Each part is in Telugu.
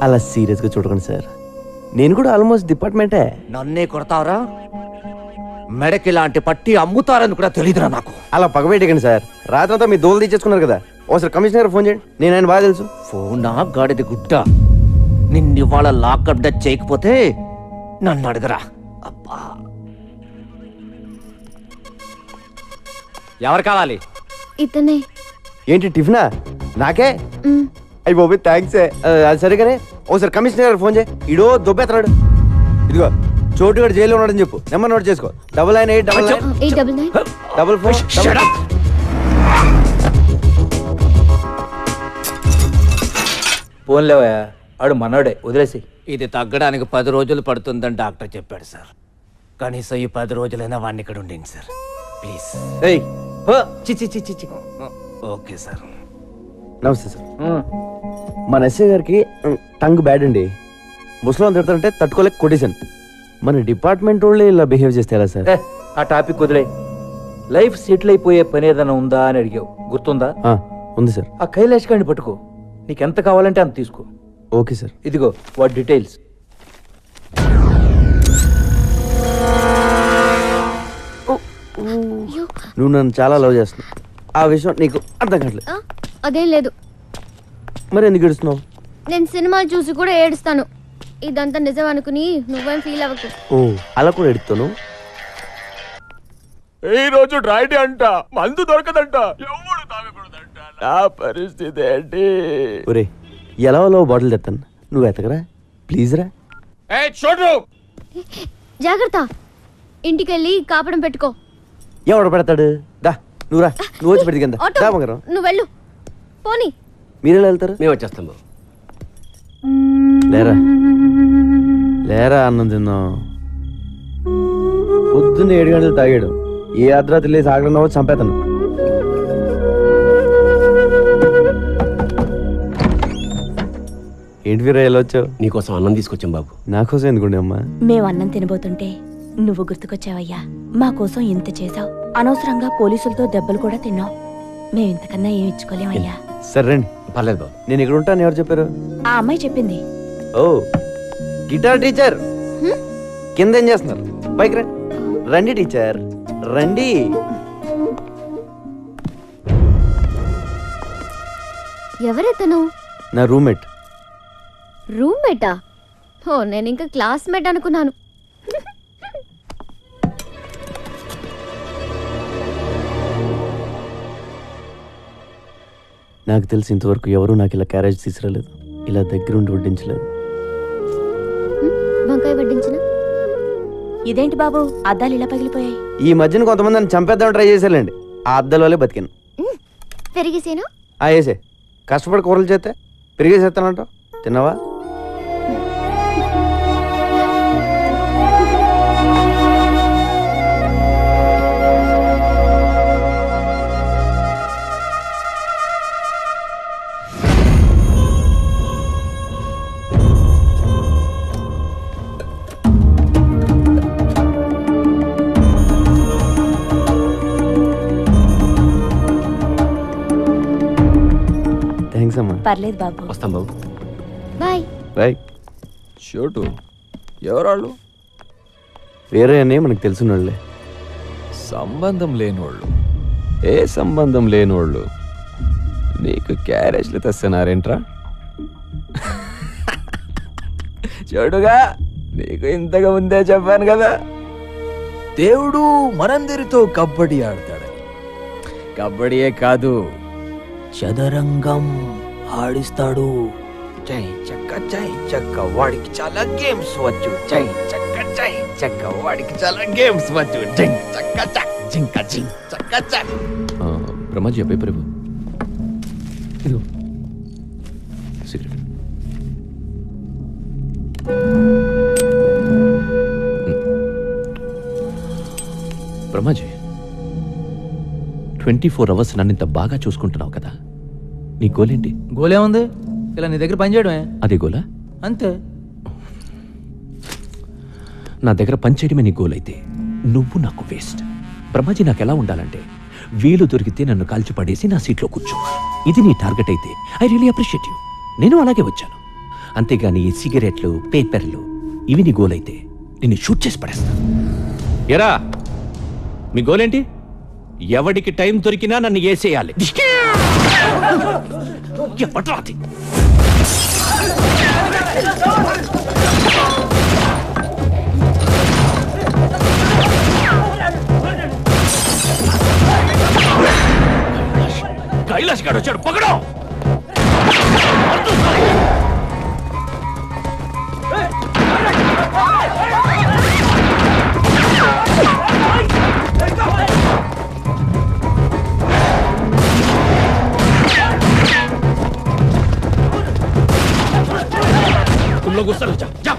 అలా సీరియస్గా చూడకండి సార్, నేను కూడా ఆల్మోస్ట్ డిపార్ట్మెంటే. నన్నే కొడతావరా? మెడకి లాంటి పట్టి అమ్ముతారని కూడా తెలీదురా నాకు. అలా పగబెట్టకండి సార్, రాత్రంతా మీ దోలు తీసేసుకున్నారు కదా. ఒకసారి కమిషనర్ ఫోన్ చేయండి, నేను ఆయన బాగా తెలుసు. ఫోనా గాడిది గుడ్డ, నిన్నివాళ లాకప్ డచ్ చేయకపోతే నన్ను అడగరా. అబ్బా, ఎవరు కావాలి? ఇతనే. ఏంటి టిఫినా? నాకే? అయ్యి బాబు థ్యాంక్స్. అది సరిగానే ఒకసారి కమిషనర్ ఫోన్ చేయి, ఇడో దొబ్బెత్తనాడు. ఇదిగో చోటుగాడు జైల్లో ఉన్నాడని చెప్పు, నెంబర్ నోట్ చేసుకో. 99889944. ఫోన్లేవా, ఆడు మనోడే, వదిలేసి. ఇది తగ్గడానికి 10 రోజులు పడుతుందని డాక్టర్ చెప్పాడు సార్. కనీసం ఈ 10 రోజులైనా వాడిని ఇక్కడ ఉండండి సార్ ప్లీజ్. ఏయ్ చి ఓకే సార్. నమస్తే సార్. మన ఎస్ఐ గారికి టంగ్ బ్యాడ్ అండి. ముసలాం తిడతారంటే తట్టుకోలేక కొట్టేశాను. మన డిపార్ట్మెంట్ వాళ్ళే ఇలా బిహేవ్ చేస్తే ఎలా సార్? ఆ టాపిక్ వదిలే. లైఫ్ సెటిల్ అయిపోయే పని ఏదైనా ఉందా అని అడిగావు, గుర్తుందా? ఉంది సార్. ఆ కైలాష్ గారిని పట్టుకో, నీకెంత కావాలంటే అంత తీసుకో. Okay sir. ఇదిగో వాటి డీటెయిల్స్. నువ్వు నన్ను చాలా లవ్ చేస్తున్నావు, ఆ విషయం నీకు అర్థం కావట్లేదు. అదేం లేదు. మరి ఎందుకు ఏడుస్తున్నావు? నేను సినిమాలు చూసి కూడా ఏడుస్తాను. ఇదంతా నిజం అనుకుని నువ్వేం ఫీల్ అవ్వకు. ఓ అలా కూడా ఎడుతాను. ఈ రోజు డ్రైడే అంట, మందు దొరకదంట, ఎవడు తాగకూడదంట. నా పరిస్థితి ఏంటి? ఒరే ఎలా బాటిల్ తెస్తాను, నువ్వు ఎతకరా ప్లీజ్ రా. చూడు, జాగ్రత్త, ఇంటికెళ్ళి కాపడం పెట్టుకో. ఎవడు పెడతాడు? దా నువ్వు రా, నువ్వు వచ్చి పెడితే కింద. ఆటో, దా బంగారం. నువ్వు వెళ్ళు. పోనీ. మీరెలా వెళ్తారు? మేము వచ్చేస్తాం బాబు. లేరా లేరా, అన్నం తిందాం. పొద్దున్న 7 గంటలు తాగాడు, ఏ అర్ధరాత్రి లేసి ఆగడం చంపేతాను. ఏంటి వీరా ఎలా వచ్చావు? నీకోసం అన్నం తీసుకొచ్చాం బాబు. నాకోసం ఎందుకుండే అమ్మా? మేము అన్నం తినబోతుంటే నువ్వు గుర్తుకొచ్చావయ్యా. మా కోసం ఇంత చేసావు, అనవసరంగా పోలీసులతో దెబ్బలు కూడా తిన్నావు. మేము ఇంతకన్నా ఏం ఇచ్చుకోలేమయ్యా. సరే రండి. పర్లేదు బాబు. నేను ఇక్కడ ఉంటాను, ఎవరు చెప్పారు? ఆ అమ్మాయి చెప్పింది. ఓ గిటార్ టీచర్, కింద ఏం చేస్తున్నారు? పైకి రండి. రండి టీచర్ రండి. ఎవరెతను? నా రూమ్మేట్. రూమ్మేటా? ఓ నేను ఇంకా క్లాస్మేట్ అనుకున్నాను. నాకు తెలిసి ఇంతవరకు ఎవరూ నాకు ఇలా క్యారేజ్ తీసుకురాలేదు, ఇలా దగ్గరుండి వడ్డించలేదు. వంకాయ వడ్డించిన. ఇదేంటి బాబు, అద్దాలు ఇలా పగిలిపోయాయి? ఈ మధ్యన కొంతమంది నన్ను చంపేద్దామని ట్రై చేశారండి, ఆ అద్దాల వల్లే బతికాను. పెరిగేసేను. వేసే కష్టపడి కూరలు చేస్తే పెరిగేసేస్తానంటావు, తిన్నావా? పర్లేదు బాబు. వస్తాం బాబు. బాయ్. బాయ్. చోటు, ఎవరాళ్ళు? వేరే అనే మనకు తెలిసినోళ్ళే. సంబంధం లేనోళ్ళు. ఏ సంబంధం లేనోళ్ళు నీకు క్యారేజ్లు తెస్తున్నారేంట్రా? చూడుగా, నీకు ఇంతగా ముందే చెప్పాను కదా, దేవుడు మనందరితో కబడ్డీ ఆడతాడని. కబడ్డీయే కాదు, చదరంగం ఆడిస్తాడు. జై చక్క వాడికి చాలా గేమ్స్ వచ్చు. జై చక్క వాడికి చాలా గేమ్స్ వచ్చు. జై చక్క బ్రహ్మాజీ అబ్బాయి ప్రభు, ఇదిగో సిగరెట్. బ్రహ్మాజీ, 24 అవర్స్ నన్ను ఇంత బాగా చూసుకుంటున్నావు కదా, నీ గోలేంటి? గోలేముంది, ఇలా నీ దగ్గర పని చేయడమే. అదే గోలా? అంతే. నా దగ్గర పనిచేయడమే నీ గోల్ అయితే నువ్వు నాకు వేస్ట్. బ్రహ్మాజీ, నాకు ఎలా ఉండాలంటే వీలు దొరికితే నన్ను కాల్చి పడేసి నా సీట్లో కూర్చోవాలి. ఇది నీ టార్గెట్ అయితే ఐ రియలీ అప్రిషియేట్ యూ. నేను అలాగే వచ్చాను. అంతేగాని ఈ సిగరెట్లు పేపర్లు ఇవి నీ గోల్ అయితే నిన్ను షూట్ చేసి పడేస్తా. ఎరా మీ గోల్ ఏంటి? ఎవడికి టైం దొరికినా నన్ను ఏసేయాలి. ఎవడ్రా అది? కైలాష్ గారు వచ్చాడు, పకడో. तुम लोग उस तरफ जाओ, जाओ।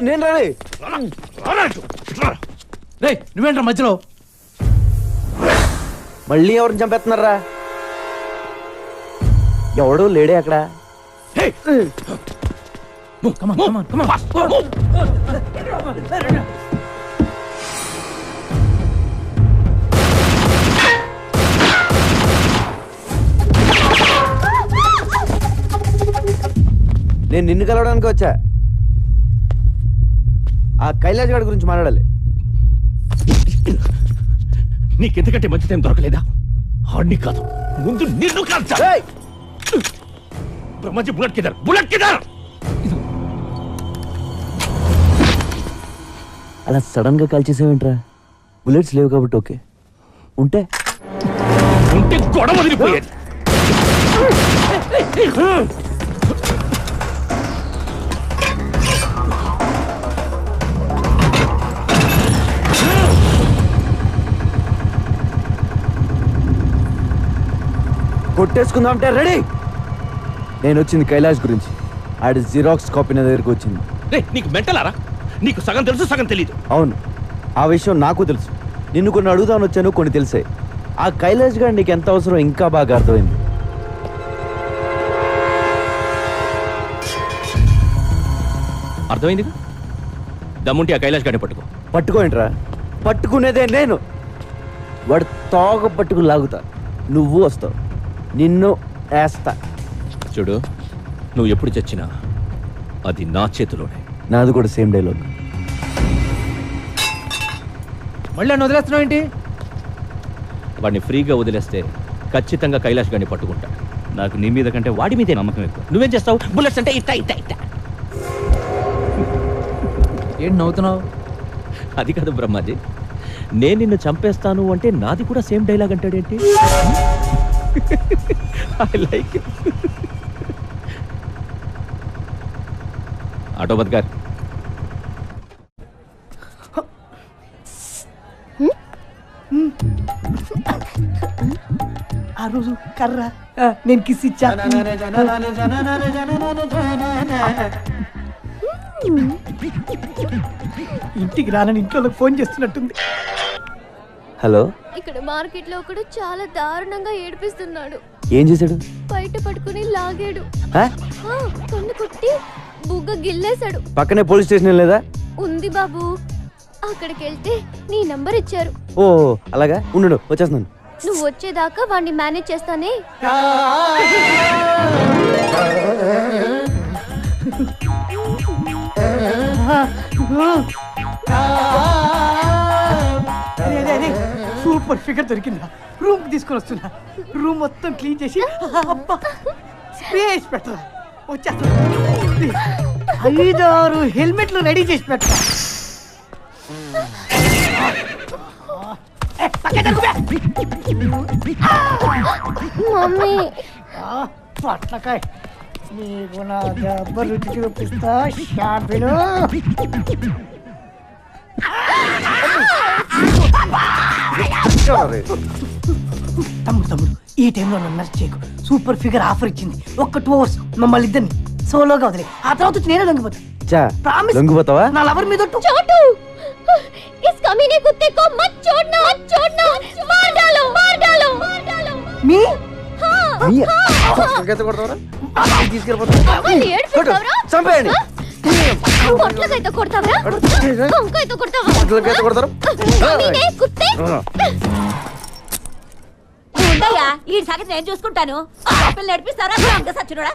నేను రే నువ్వేంట్రా మధ్యలో? మళ్ళీ ఎవరిని చంపేస్తున్నారా? ఎవడు లేడే అక్కడ. నేను నిన్ను కలవడానికి వచ్చా. ఆ కైలాష్ గారి గురించి మాట్లాడాలి. నీకెందుకంటే మంచి టైం దొరకలేదా? ఆడిని కాదు, ముందు నిన్ను కాల్చా. బ్రహ్మాజీ బుల్లెట్ కిదర్, బుల్లెట్ కిదర్. అలా సడన్ గా కాల్ చేసావేంట్రా? బుల్లెట్స్ లేవు కాబట్టి ఓకే, ఉంటే గొడవ వదిలిపోయేది. కొట్టేసుకుందాం అంటే రెడీ. నేను వచ్చింది కైలాష్ గురించి. ఆడి జిరాక్స్ కాపీ నా దగ్గరికి వచ్చింది. నీకు మెంటలారా? నీకు సగం తెలుసు, సగం తెలీదు. అవును, ఆ విషయం నాకు తెలుసు. నిన్ను కొన్ని అడుగుదామని వచ్చాను, కొన్ని తెలిసాయి. ఆ కైలాష్ గారు నీకు ఎంత అవసరం ఇంకా బాగా అర్థమైంది. అర్థమైంది. దమ్ముంటే ఆ కైలాష్ గారిని పట్టుకో. పట్టుకోండిరా, పట్టుకునేదే నేను. వాడు తోక పట్టుకు లాగుతా, నువ్వు వస్తావు, నిన్ను వేస్తా. చూడు, నువ్వు ఎప్పుడు చచ్చినా అది నా చేతిలోనే. నాది కూడా సేమ్ డైలాగ్. మళ్ళీ నన్ను వదిలేస్తున్నావు ఏంటి? వాడిని ఫ్రీగా వదిలేస్తే ఖచ్చితంగా కైలాష్ గారిని పట్టుకుంటా. నాకు నీ మీద కంటే వాడి మీదే నమ్మకం ఎక్కువ. నువ్వేం చేస్తావు? బుల్లెట్స్ అంటే ఇట్టా ఇట్టా ఇట్టా. ఏంటి నవ్వుతున్నావు? అది కాదు బ్రహ్మాజీ, నేను నిన్ను చంపేస్తాను అంటే నాది కూడా సేమ్ డైలాగ్ అంటాడేంటి? I like it. ఆటోబత్ గారు, ఆ రోజు కర్ర నేను కిస్ ఇచ్చా. ఇంటికి రానని ఇంట్లో ఫోన్ చేస్తున్నట్టుంది. హలో, ఇక్కడ మార్కెట్ లో ఒకడు చాలా దారుణంగా ఏడిపిస్తున్నాడు. ఏం చేశాడు? బయట పట్టుకుని లాగాడు, ఆ? కన్ను కొట్టి బుగ్గ గిల్లేశాడు. పక్కనే పోలీస్ స్టేషన్ లేదా? ఉంది బాబు, అక్కడికి వెళ్తే నీ నంబర్ ఇచ్చారు. ఓ అలాగా, ఉండు వచ్చేస్తున్నాను. నువ్వు వచ్చేదాకా వాడిని మేనేజ్ చేస్తానే. సూపర్ ఫిగర్ దొరికిందా? రూమ్ తీసుకొని వస్తున్నా. రూమ్ మొత్తం క్లీన్ చేసి స్పేస్ పెట్టరా. వచ్చేస్తా. 5-6 హెల్మెట్లు రెడీ చేసి పెట్టరా. మమ్మీ పట్లకాయ నీకు నా దెబ్బ రుచి చూపిస్తా. షాపిలో తమ్ముడు ఈ టైంలో నన్ను నర్స్ చేయకు. సూపర్ ఫిగర్ ఆఫర్ ఇచ్చింది. ఒక్క 2 hours మమ్మల్ని ఇద్దరిని సోలోగా వదిలే. ఆ తర్వాత నేనే లొంగిపోతా. లొంగిపోతావా? నా లవర్ మీద छोटू, इस कमीने कुत्ते को मत छोड़ना, मत छोड़ना, मार डालो, मार डालो, मार डालो. మీ हाँ, కొడతావరా తీసుకెళ్ళిపోతా అమ్మాయిని ఏడిపిస్తావురా? చంపేయండి పొట్లకైతే కొడతావరా? వంకాయతో కొడతావా? అట్లకైతే కొడతారు నేనే కుత్తే. ఉండయ్యా ఈ సంగతి నేను చూసుకుంటాను పిల్లలు నడిపిస్తారా సచ్చినోడా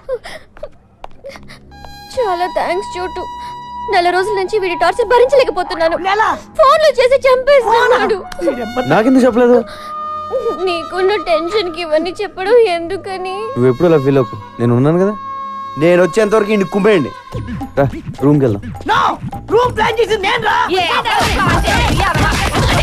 చాలా థ్యాంక్స్ చోటు. నెల రోజుల నుంచి వీడి టార్చర్ భరించలేకపోతున్నాను. నెల? ఫోన్లు చేసి చంపేస్తున్నాడు. నాకెందుకు చెప్పలేదు? నీకున్న టెన్షన్ కి ఇవన్నీ చెప్పడం ఎందుకని? నువ్వు ఎప్పుడు అలా ఫీల్ అవ్వకు, నేను ఉన్నాను కదా. నేను వచ్చేంత వరకు ఇంటికి కుమ్మేయండి. రూమ్కి వెళ్దాం. రూమ్ ప్లాన్ చేసింది నేను రా.